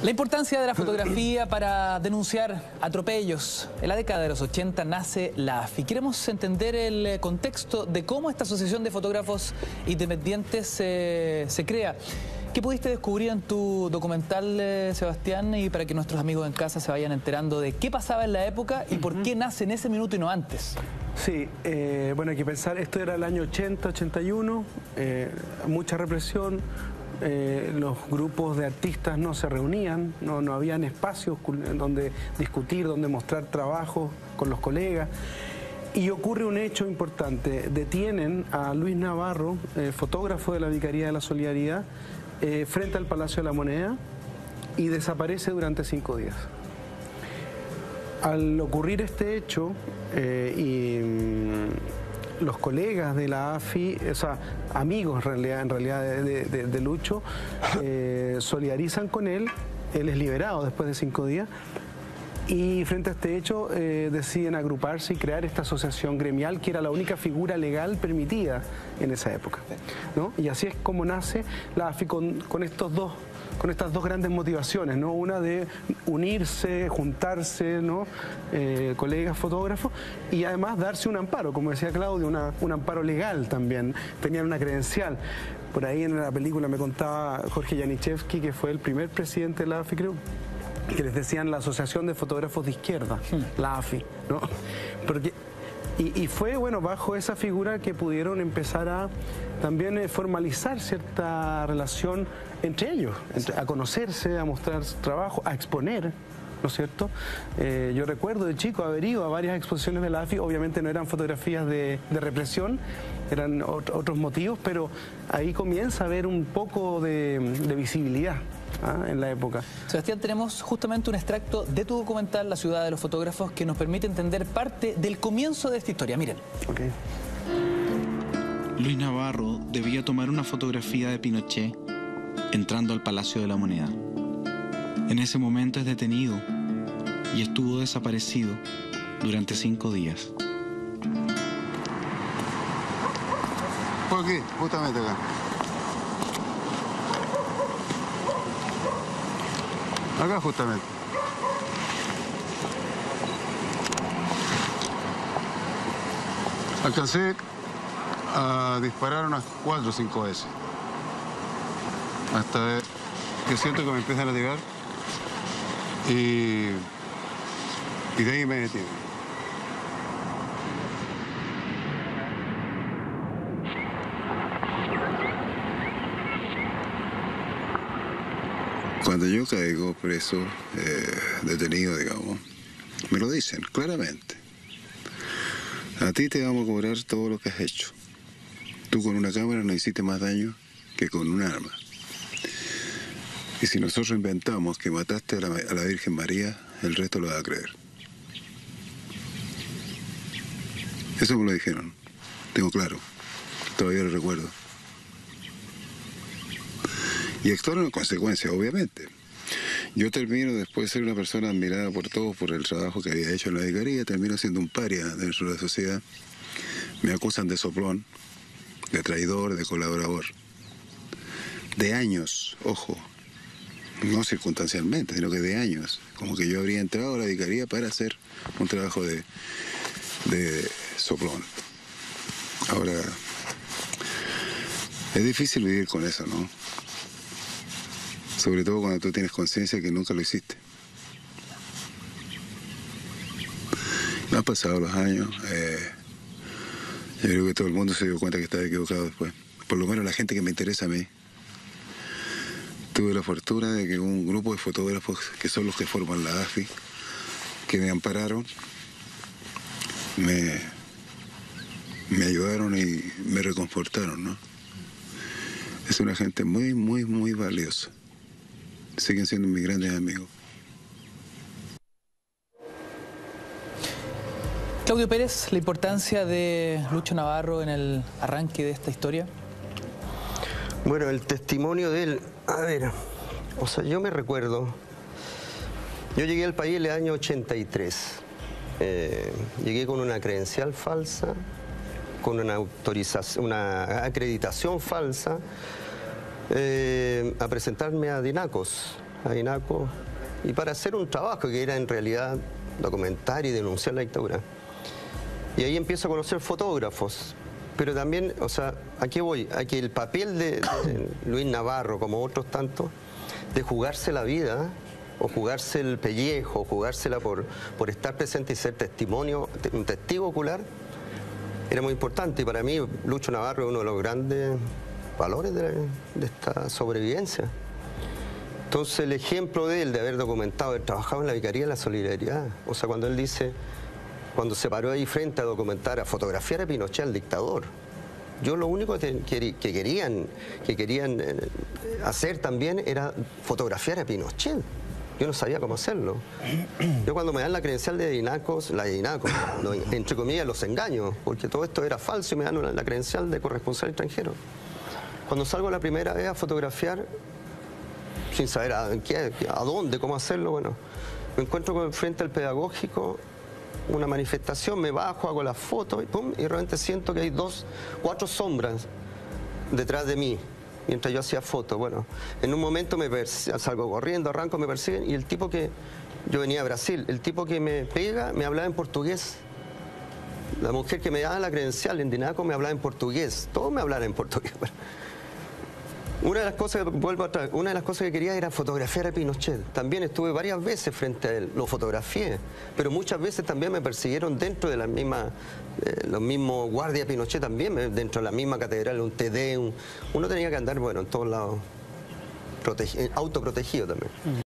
La importancia de la fotografía para denunciar atropellos. En la década de los 80 nace la AFI. Queremos entender el contexto de cómo esta asociación de fotógrafos independientes se crea. ¿Qué pudiste descubrir en tu documental, Sebastián? Y para que nuestros amigos en casa se vayan enterando de qué pasaba en la época y por qué nace en ese minuto y no antes. Sí, bueno, hay que pensar, esto era el año 80, 81, mucha represión. Los grupos de artistas no se reunían, no habían espacios donde discutir, donde mostrar trabajo con los colegas. Y ocurre un hecho importante, detienen a Luis Navarro, fotógrafo de la Vicaría de la Solidaridad, frente al Palacio de la Moneda y desaparece durante 5 días. Al ocurrir este hecho los colegas de la AFI, o sea, amigos en realidad de Lucho, solidarizan con él. Él es liberado después de 5 días y frente a este hecho deciden agruparse y crear esta asociación gremial que era la única figura legal permitida en esa época, ¿no? Y así es como nace la AFI con estas dos grandes motivaciones, ¿no? Una de unirse, juntarse, ¿no? Colegas fotógrafos, y además darse un amparo, como decía Claudio, un amparo legal también. Tenían una credencial. Por ahí en la película me contaba Jorge Yaniszewski, que fue el primer presidente de la AFI, creo, que les decían la Asociación de Fotógrafos de Izquierda, la AFI, ¿no? Y fue, bueno, bajo esa figura que pudieron empezar a también formalizar cierta relación entre ellos, a conocerse, a mostrar trabajo, a exponer, ¿no es cierto? Yo recuerdo de chico haber ido a varias exposiciones de la AFI, obviamente no eran fotografías de represión, eran otros motivos, pero ahí comienza a haber un poco de visibilidad en la época. Sebastián, tenemos justamente un extracto de tu documental, La ciudad de los fotógrafos, que nos permite entender parte del comienzo de esta historia. Miren. Okay. Luis Navarro debía tomar una fotografía de Pinochet entrando al Palacio de la Moneda. En ese momento es detenido y estuvo desaparecido durante 5 días. ¿Por qué? Justamente acá. Acá justamente. Alcancé a disparar unas 4 o 5 veces. Hasta que siento que me empiezan a tirar y de ahí me detienen. Cuando yo caigo preso, detenido, digamos, me lo dicen claramente. A ti te vamos a cobrar todo lo que has hecho. Tú con una cámara no hiciste más daño que con un arma. Y si nosotros inventamos que mataste a la Virgen María, el resto lo va a creer. Eso me lo dijeron. Tengo claro. Todavía lo recuerdo. Y actuaron en consecuencia, obviamente. Yo termino, después de ser una persona admirada por todos, por el trabajo que había hecho en la vicaría, termino siendo un paria dentro de la sociedad. Me acusan de soplón, de traidor, de colaborador. De años, ojo, no circunstancialmente, sino que de años. Como que yo habría entrado a la vicaría para hacer un trabajo de soplón. Ahora, es difícil vivir con eso, ¿no? Sobre todo cuando tú tienes conciencia que nunca lo hiciste. No han pasado los años. Yo creo que todo el mundo se dio cuenta que estaba equivocado después. Por lo menos la gente que me interesa a mí. Tuve la fortuna de que un grupo de fotógrafos, que son los que forman la AFI, que me ampararon, me ayudaron y me reconfortaron, ¿no? Es una gente muy, muy, muy valiosa. Siguen siendo mis grandes amigos. Claudio Pérez, la importancia de Lucho Navarro en el arranque de esta historia. Bueno, el testimonio de él, a ver, o sea, yo me recuerdo, yo llegué al país en el año 83, llegué con una credencial falsa, con una acreditación falsa, a presentarme a Dinacos, a Dinaco, y para hacer un trabajo que era en realidad documentar y denunciar la dictadura. Y ahí empiezo a conocer fotógrafos, pero también, o sea, ¿a qué voy? A que el papel de Luis Navarro, como otros tantos, de jugarse la vida, o jugarse el pellejo, o jugársela por estar presente y ser testimonio, un testigo ocular, era muy importante. Y para mí, Lucho Navarro es uno de los grandes valores de esta sobrevivencia. Entonces, el ejemplo de él, de haber documentado, de haber trabajado en la Vicaría de la Solidaridad, o sea, cuando él dice, cuando se paró ahí frente a documentar, a fotografiar a Pinochet, al dictador, yo lo único que querían hacer también era fotografiar a Pinochet. Yo no sabía cómo hacerlo. Yo cuando me dan la credencial de Dinaco, entre comillas los engaño, porque todo esto era falso y me dan la credencial de corresponsal extranjero. Cuando salgo la primera vez a fotografiar, sin saber a dónde, cómo hacerlo, bueno, me encuentro frente al pedagógico, una manifestación, me bajo, hago la foto y pum, y de repente siento que hay 4 sombras detrás de mí, mientras yo hacía foto. Bueno, en un momento salgo corriendo, arranco, me persiguen, y el tipo que, yo venía a Brasil, el tipo que me pega me hablaba en portugués. La mujer que me daba la credencial en Dinaco me hablaba en portugués, todos me hablaban en portugués. Una de las cosas que quería era fotografiar a Pinochet. También estuve varias veces frente a él, lo fotografié, pero muchas veces también me persiguieron dentro de la misma, los mismos guardias Pinochet también, dentro de la misma catedral, un TD, uno tenía que andar, bueno, en todos lados, autoprotegido también.